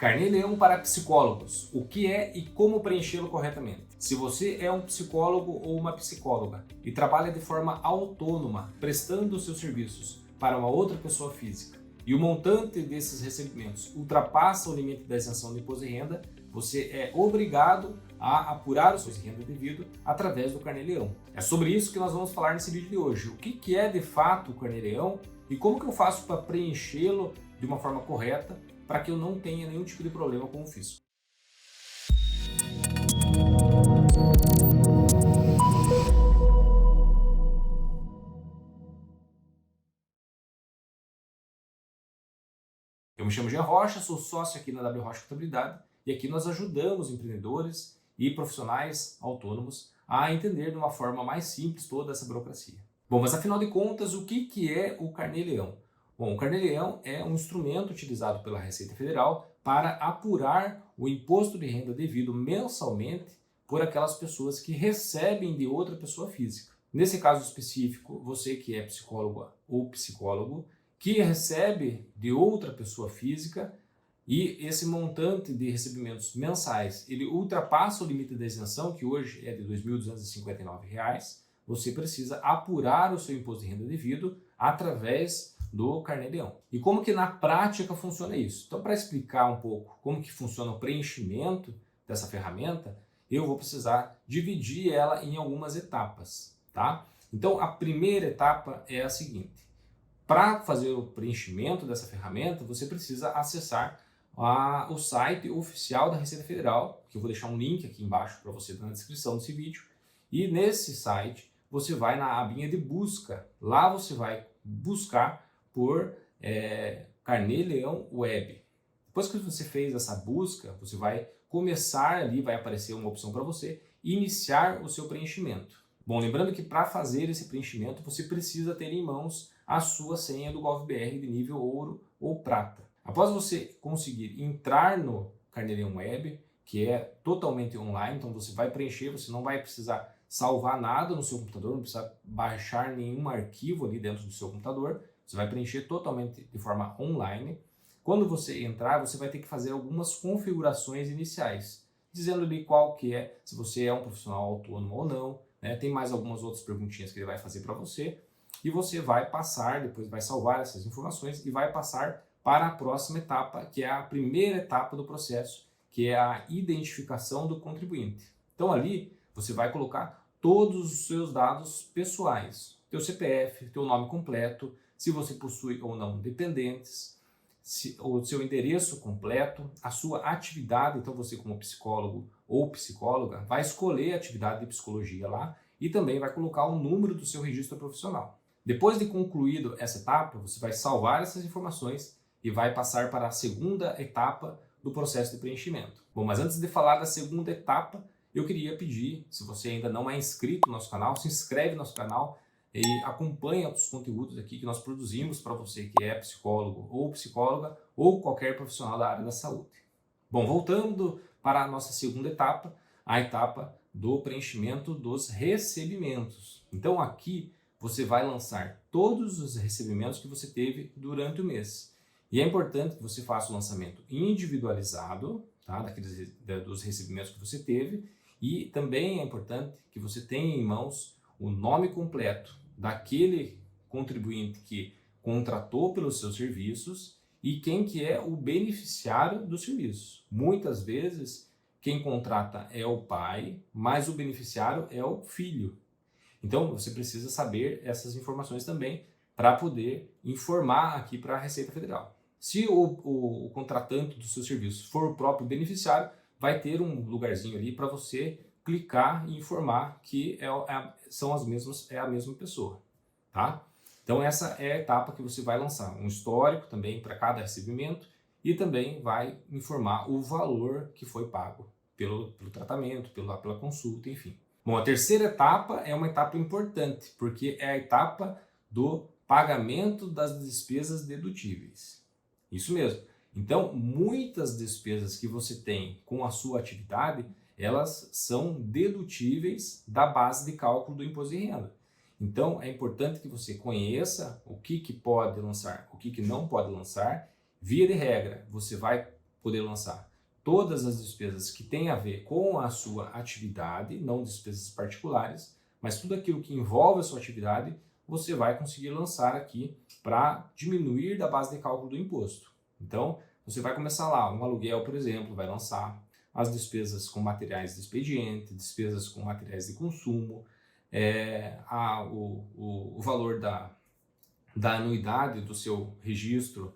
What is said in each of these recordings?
Carnê-Leão para psicólogos. O que é e como preenchê-lo corretamente? Se você é um psicólogo ou uma psicóloga e trabalha de forma autônoma, prestando os seus serviços para uma outra pessoa física, e o montante desses recebimentos ultrapassa o limite da isenção de imposto de renda, você é obrigado a apurar o seu imposto de renda devido através do Carnê-Leão. É sobre isso que nós vamos falar nesse vídeo de hoje. O que é de fato o Carnê-Leão e como que eu faço para preenchê-lo de uma forma correta para que eu não tenha nenhum tipo de problema com o fisco. Eu me chamo Jean Rocha, sou sócio aqui na W Rocha Contabilidade e aqui nós ajudamos empreendedores e profissionais autônomos a entender de uma forma mais simples toda essa burocracia. Bom, mas afinal de contas, o que é o Carnê-Leão? Bom, o Carnê-Leão é um instrumento utilizado pela Receita Federal para apurar o imposto de renda devido mensalmente por aquelas pessoas que recebem de outra pessoa física. Nesse caso específico, você que é psicóloga ou psicólogo, que recebe de outra pessoa física e esse montante de recebimentos mensais, ele ultrapassa o limite da isenção, que hoje é de R$ 2.259, você precisa apurar o seu imposto de renda devido através do Carnê-Leão. E como que na prática funciona isso? Então, para explicar um pouco como que funciona o preenchimento dessa ferramenta, eu vou precisar dividir ela em algumas etapas, tá? Então, a primeira etapa é a seguinte. Para fazer o preenchimento dessa ferramenta, você precisa acessar o site oficial da Receita Federal, que eu vou deixar um link aqui embaixo para você na descrição desse vídeo. E nesse site, você vai na abinha de busca. Lá você vai buscar por Carnê-Leão Web. Depois que você fez essa busca, você vai começar ali, vai aparecer uma opção para você iniciar o seu preenchimento. Bom, lembrando que para fazer esse preenchimento, você precisa ter em mãos a sua senha do GovBR de nível ouro ou prata. Após você conseguir entrar no Carnê-Leão Web, que é totalmente online, então você vai preencher, você não vai precisar salvar nada no seu computador, não precisa baixar nenhum arquivo ali dentro do seu computador, você vai preencher totalmente de forma online. Quando você entrar, você vai ter que fazer algumas configurações iniciais, dizendo ali qual que é, se você é um profissional autônomo ou não, né? Tem mais algumas outras perguntinhas que ele vai fazer para você, e você vai passar, depois vai salvar essas informações e vai passar para a próxima etapa, que é a primeira etapa do processo, que é a identificação do contribuinte. Então ali você vai colocar todos os seus dados pessoais, teu CPF, teu nome completo, se você possui ou não dependentes, o seu endereço completo, a sua atividade. Então você, como psicólogo ou psicóloga, vai escolher a atividade de psicologia lá e também vai colocar o número do seu registro profissional. Depois de concluído essa etapa, você vai salvar essas informações e vai passar para a segunda etapa do processo de preenchimento. Bom, mas antes de falar da segunda etapa, eu queria pedir, se você ainda não é inscrito no nosso canal, se inscreve no nosso canal e acompanha os conteúdos aqui que nós produzimos para você que é psicólogo ou psicóloga ou qualquer profissional da área da saúde. Bom, voltando para a nossa segunda etapa, a etapa do preenchimento dos recebimentos. Então aqui você vai lançar todos os recebimentos que você teve durante o mês. E é importante que você faça o lançamento individualizado, tá, dos recebimentos que você teve, e também é importante que você tenha em mãos o nome completo daquele contribuinte que contratou pelos seus serviços e quem que é o beneficiário do serviço. Muitas vezes quem contrata é o pai, mas o beneficiário é o filho. Então você precisa saber essas informações também para poder informar aqui para a Receita Federal. Se o contratante do seu serviço for o próprio beneficiário, vai ter um lugarzinho ali para você clicar e informar que é a mesma pessoa, tá? Então essa é a etapa que você vai lançar, um histórico também para cada recebimento e também vai informar o valor que foi pago pelo tratamento, pela consulta, enfim. Bom, a terceira etapa é uma etapa importante, porque é a etapa do pagamento das despesas dedutíveis. Isso mesmo. Então, muitas despesas que você tem com a sua atividade, elas são dedutíveis da base de cálculo do imposto de renda. Então, é importante que você conheça o que pode lançar, o que não pode lançar. Via de regra, você vai poder lançar todas as despesas que têm a ver com a sua atividade, não despesas particulares, mas tudo aquilo que envolve a sua atividade, você vai conseguir lançar aqui para diminuir da base de cálculo do imposto. Então, você vai começar lá, um aluguel, por exemplo, vai lançar as despesas com materiais de expediente, despesas com materiais de consumo, o valor da anuidade do seu registro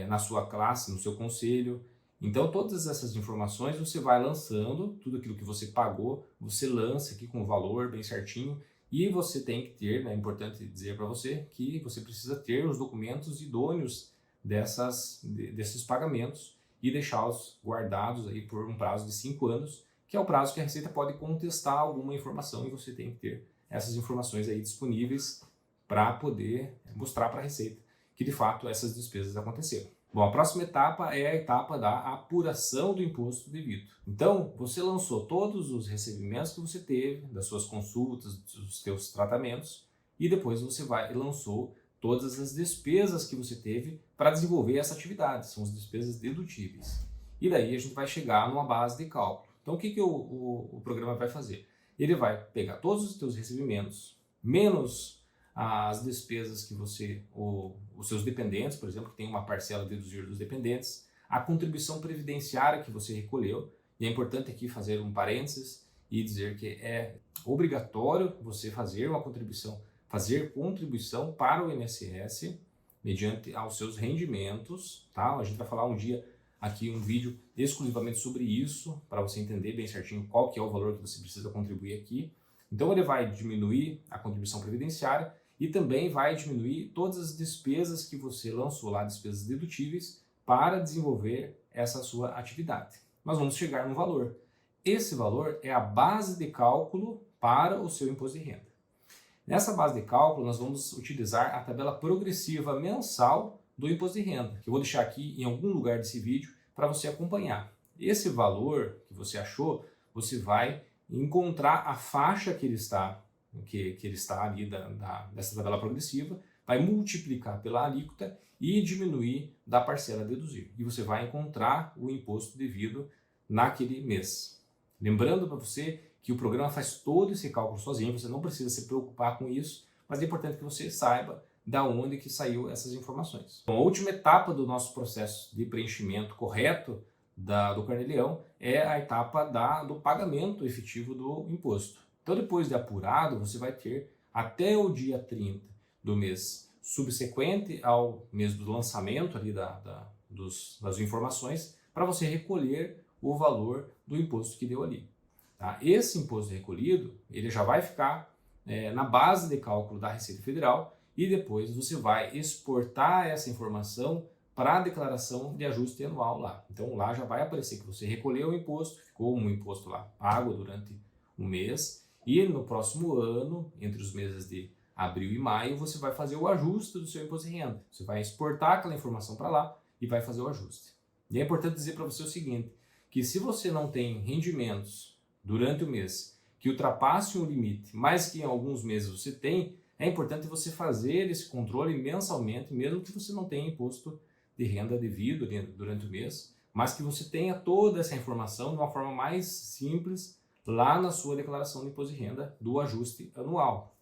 na sua classe, no seu conselho. Então, todas essas informações você vai lançando, tudo aquilo que você pagou, você lança aqui com o valor bem certinho, e você tem que ter, é importante dizer para você, que você precisa ter os documentos idôneos desses pagamentos e deixá-los guardados aí por um prazo de 5 anos, que é o prazo que a Receita pode contestar alguma informação, e você tem que ter essas informações aí disponíveis para poder mostrar para a Receita que de fato essas despesas aconteceram. Bom, a próxima etapa é a etapa da apuração do imposto devido. Então, você lançou todos os recebimentos que você teve, das suas consultas, dos seus tratamentos, e depois você lançou todas as despesas que você teve para desenvolver essa atividade, são as despesas dedutíveis. E daí a gente vai chegar numa base de cálculo. Então, o que o programa vai fazer? Ele vai pegar todos os seus recebimentos, menos as despesas que os seus dependentes, por exemplo, que tem uma parcela a deduzir dos dependentes, a contribuição previdenciária que você recolheu, e é importante aqui fazer um parênteses e dizer que é obrigatório você fazer contribuição para o INSS mediante aos seus rendimentos, tá? A gente vai falar um dia aqui um vídeo exclusivamente sobre isso, para você entender bem certinho qual que é o valor que você precisa contribuir aqui. Então ele vai diminuir a contribuição previdenciária e também vai diminuir todas as despesas que você lançou lá, despesas dedutíveis, para desenvolver essa sua atividade. Nós vamos chegar no valor. Esse valor é a base de cálculo para o seu imposto de renda. Nessa base de cálculo, nós vamos utilizar a tabela progressiva mensal do imposto de renda, que eu vou deixar aqui em algum lugar desse vídeo para você acompanhar. Esse valor que você achou, você vai encontrar a faixa que ele está ali dessa tabela progressiva, vai multiplicar pela alíquota e diminuir da parcela a deduzir. E você vai encontrar o imposto devido naquele mês. Lembrando para você que o programa faz todo esse cálculo sozinho, você não precisa se preocupar com isso, mas é importante que você saiba da onde que saiu essas informações. Bom, a última etapa do nosso processo de preenchimento correto do Carnê-Leão é a etapa do pagamento efetivo do imposto. Então, depois de apurado, você vai ter até o dia 30 do mês subsequente ao mês do lançamento ali das informações para você recolher o valor do imposto que deu ali. Tá? Esse imposto recolhido, ele já vai ficar na base de cálculo da Receita Federal e depois você vai exportar essa informação para a declaração de ajuste anual lá. Então lá já vai aparecer que você recolheu o imposto, ficou um imposto lá pago durante um mês, e no próximo ano, entre os meses de abril e maio, você vai fazer o ajuste do seu imposto de renda. Você vai exportar aquela informação para lá e vai fazer o ajuste. E é importante dizer para você o seguinte, que se você não tem rendimentos durante o mês que ultrapassem o limite, mas que em alguns meses você tem, é importante você fazer esse controle mensalmente, mesmo que você não tenha imposto de renda devido durante o mês, mas que você tenha toda essa informação de uma forma mais simples lá na sua declaração de imposto de renda do ajuste anual.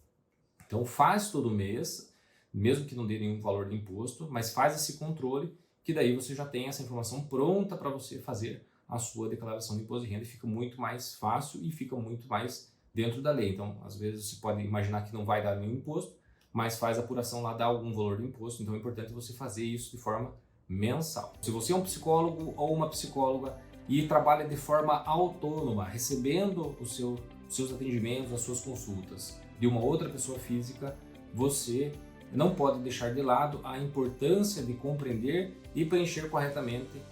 Então faz todo mês, mesmo que não dê nenhum valor de imposto, mas faz esse controle, que daí você já tem essa informação pronta para você fazer a sua declaração de imposto de renda, e fica muito mais fácil e fica muito mais dentro da lei. Então, às vezes você pode imaginar que não vai dar nenhum imposto, mas faz a apuração lá, dá algum valor de imposto, então é importante você fazer isso de forma mensal. Se você é um psicólogo ou uma psicóloga e trabalha de forma autônoma, recebendo os seus atendimentos, as suas consultas de uma outra pessoa física, você não pode deixar de lado a importância de compreender e preencher corretamente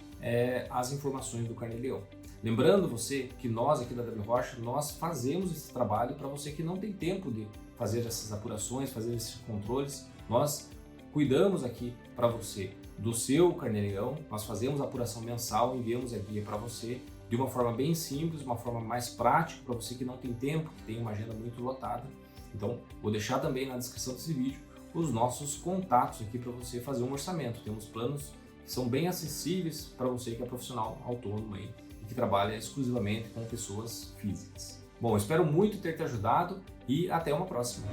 as informações do Carnê-Leão. Lembrando você que nós aqui da W Rocha, nós fazemos esse trabalho para você que não tem tempo de fazer essas apurações, fazer esses controles. Nós cuidamos aqui para você do seu Carnê-Leão, nós fazemos a apuração mensal, enviamos a guia para você de uma forma bem simples, uma forma mais prática para você que não tem tempo, que tem uma agenda muito lotada. Então, vou deixar também na descrição desse vídeo os nossos contatos aqui para você fazer um orçamento. Temos planos que que são bem acessíveis para você que é profissional autônomo aí, e que trabalha exclusivamente com pessoas físicas. Bom, eu espero muito ter te ajudado e até uma próxima.